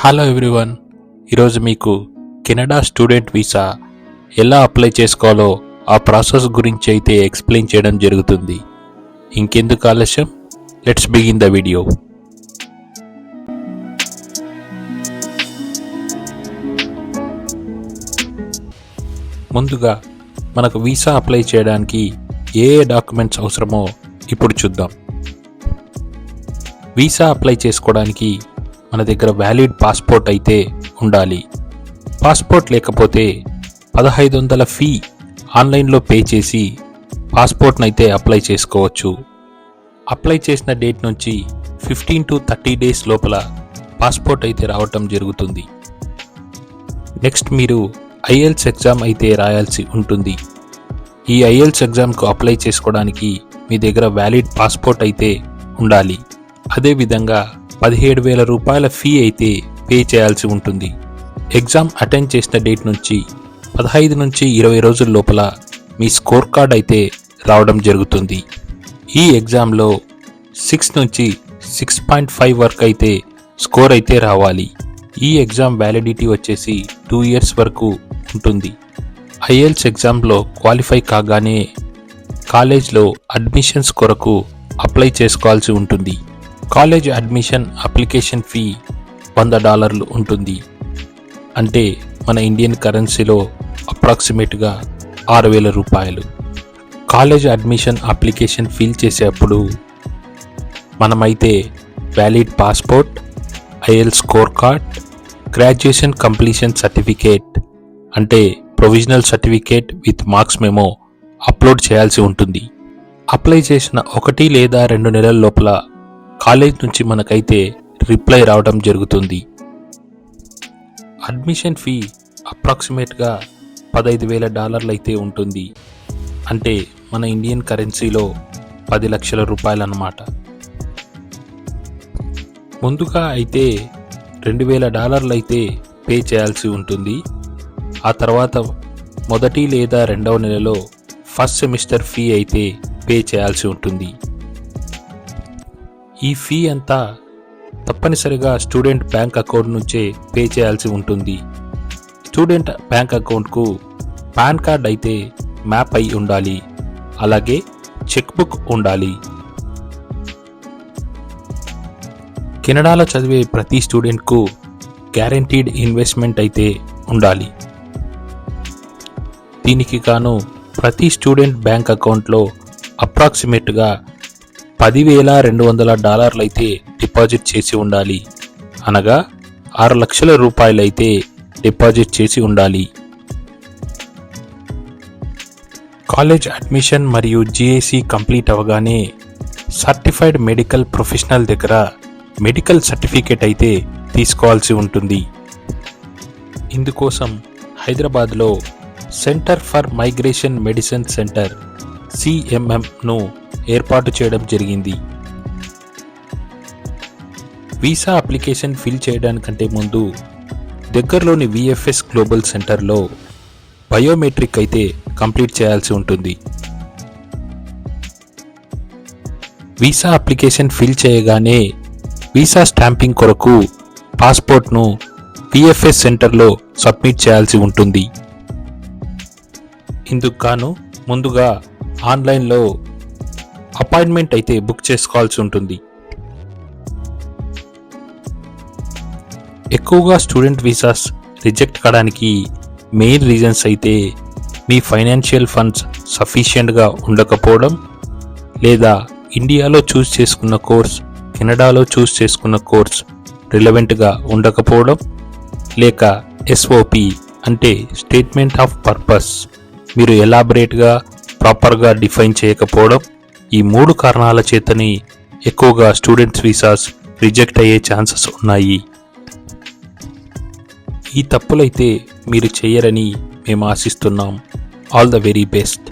Hello everyone, ఈరోజు మీకు Canada student visa ఎలా అప్లై చేసుకోవాలో ఆ ప్రాసెస్ గురించి అయితే ఎక్స్ప్లెయిన్ చేయడం జరుగుతుంది. ఇంకెందుకు ఆలస్యం, లెట్స్ బిగిన్ ద వీడియో. ముందుగా మనకు వీసా అప్లై చేయడానికి ఏ డాక్యుమెంట్స్ అవసరమో ఇప్పుడు చూద్దాం. వీసా అప్లై చేసుకోవడానికి మన దగ్గర వ్యాలిడ్ పాస్పోర్ట్ అయితే ఉండాలి. పాస్పోర్ట్ లేకపోతే 1500 ఫీ ఆన్లైన్లో పే చేసి పాస్పోర్ట్ని అయితే అప్లై చేసుకోవచ్చు. అప్లై చేసిన డేట్ నుంచి 15 to 30 డేస్ లోపల పాస్పోర్ట్ అయితే రావటం జరుగుతుంది. నెక్స్ట్ మీరు ఐఎల్స్ ఎగ్జామ్ అయితే రాయాల్సి ఉంటుంది. ఈ ఐఎల్స్ ఎగ్జామ్కు అప్లై చేసుకోవడానికి మీ దగ్గర వ్యాలిడ్ పాస్పోర్ట్ అయితే ఉండాలి. అదేవిధంగా 17,000 రూపాయల ఫీ అయితే పే చేయాల్సి ఉంటుంది. ఎగ్జామ్ అటెండ్ చేసిన డేట్ నుంచి 15 నుంచి 20 రోజుల లోపల మీ స్కోర్ కార్డ్ అయితే రావడం జరుగుతుంది. ఈ ఎగ్జామ్లో 6 నుంచి 6.5 వరకు అయితే స్కోర్ అయితే రావాలి. ఈ ఎగ్జామ్ వ్యాలిడిటీ వచ్చేసి 2 ఇయర్స్ వరకు ఉంటుంది. ఐఎల్స్ ఎగ్జామ్లో క్వాలిఫై కాగానే కాలేజ్లో అడ్మిషన్స్ కొరకు అప్లై చేసుకోవాల్సి ఉంటుంది. కాలేజ్ అడ్మిషన్ అప్లికేషన్ ఫీ $100 ఉంటుంది. అంటే మన ఇండియన్ కరెన్సీలో అప్రాక్సిమేట్గా 6,000 రూపాయలు. కాలేజ్ అడ్మిషన్ అప్లికేషన్ ఫిల్ చేసేటప్పుడు మనమైతే వ్యాలిడ్ పాస్పోర్ట్, ఐఎల్ score card, graduation completion certificate అంటే provisional certificate with marks memo upload చేయాల్సి ఉంటుంది. అప్లై చేసిన 1 లేదా 2 నెలల లోపల కాలేజ్ నుంచి మనకైతే రిప్లై రావడం జరుగుతుంది. అడ్మిషన్ ఫీ అప్రాక్సిమేట్గా $15,000 అయితే ఉంటుంది. అంటే మన ఇండియన్ కరెన్సీలో 10 లక్షల రూపాయలు అన్నమాట. ముందుగా అయితే $2,000 అయితే పే చేయాల్సి ఉంటుంది. ఆ తర్వాత మొదటి లేదా 2వ నెలలో ఫస్ట్ సెమిస్టర్ ఫీ అయితే పే చేయాల్సి ఉంటుంది. ఈ ఫీ అంతా తప్పనిసరిగా స్టూడెంట్ బ్యాంక్ అకౌంట్ నుంచే పే చేయాల్సి ఉంటుంది. స్టూడెంట్ బ్యాంక్ అకౌంట్కు పాన్ కార్డ్ అయితే మ్యాప్ అయి ఉండాలి. అలాగే చెక్ బుక్ ఉండాలి. కెనడాలో చదివే ప్రతి స్టూడెంట్కు గ్యారంటీడ్ ఇన్వెస్ట్మెంట్ అయితే ఉండాలి. దీనికి గాను ప్రతి స్టూడెంట్ బ్యాంక్ అకౌంట్లో అప్రాక్సిమేట్గా $10,200 అయితే డిపాజిట్ చేసి ఉండాలి. అనగా 6 లక్షల రూపాయలు అయితే డిపాజిట్ చేసి ఉండాలి. కాలేజ్ అడ్మిషన్ మరియు జిఏసి కంప్లీట్ అవగానే సర్టిఫైడ్ మెడికల్ ప్రొఫెషనల్ దగ్గర మెడికల్ సర్టిఫికేట్ అయితే తీసుకోవాల్సి ఉంటుంది. ఇందుకోసం హైదరాబాద్లో centre for migration medicine centre CMMను ఏర్పాటు చేయడం జరిగింది. వీసా అప్లికేషన్ ఫిల్ చేయడానికంటే ముందు దగ్గరలోని VFS గ్లోబల్ సెంటర్లో బయోమెట్రిక్ అయితే కంప్లీట్ చేయాల్సి ఉంటుంది. వీసా అప్లికేషన్ ఫిల్ చేయగానే వీసా స్టాంపింగ్ కొరకు పాస్పోర్ట్ను VFS సెంటర్లో సబ్మిట్ చేయాల్సి ఉంటుంది. ఇందుకు గాను ముందుగా ఆన్లైన్లో అపాయింట్మెంట్ అయితే బుక్ చేసుకోవాల్సి ఉంటుంది. ఎక్కువగా స్టూడెంట్ వీసాస్ రిజెక్ట్ కావడానికి మెయిన్ రీజన్స్ అయితే మీ ఫైనాన్షియల్ ఫండ్స్ సఫిషియెంట్గా ఉండకపోవడం, లేదా ఇండియాలో చూస్ చేసుకున్న కోర్స్ కెనడాలో చూస్ చేసుకున్న కోర్స్ రిలవెంట్గా ఉండకపోవడం, లేక SOP అంటే స్టేట్మెంట్ ఆఫ్ పర్పస్ మీరు ఎలాబరేట్గా ప్రాపర్గా డిఫైన్ చేయకపోవడం. ఈ 3 కారణాల చేతని ఎక్కువగా స్టూడెంట్స్ వీసాస్ రిజెక్ట్ అయ్యే ఛాన్సెస్ ఉన్నాయి. ఈ తప్పులైతే మీరు చేయరని మేము ఆశిస్తున్నాం. All the very best.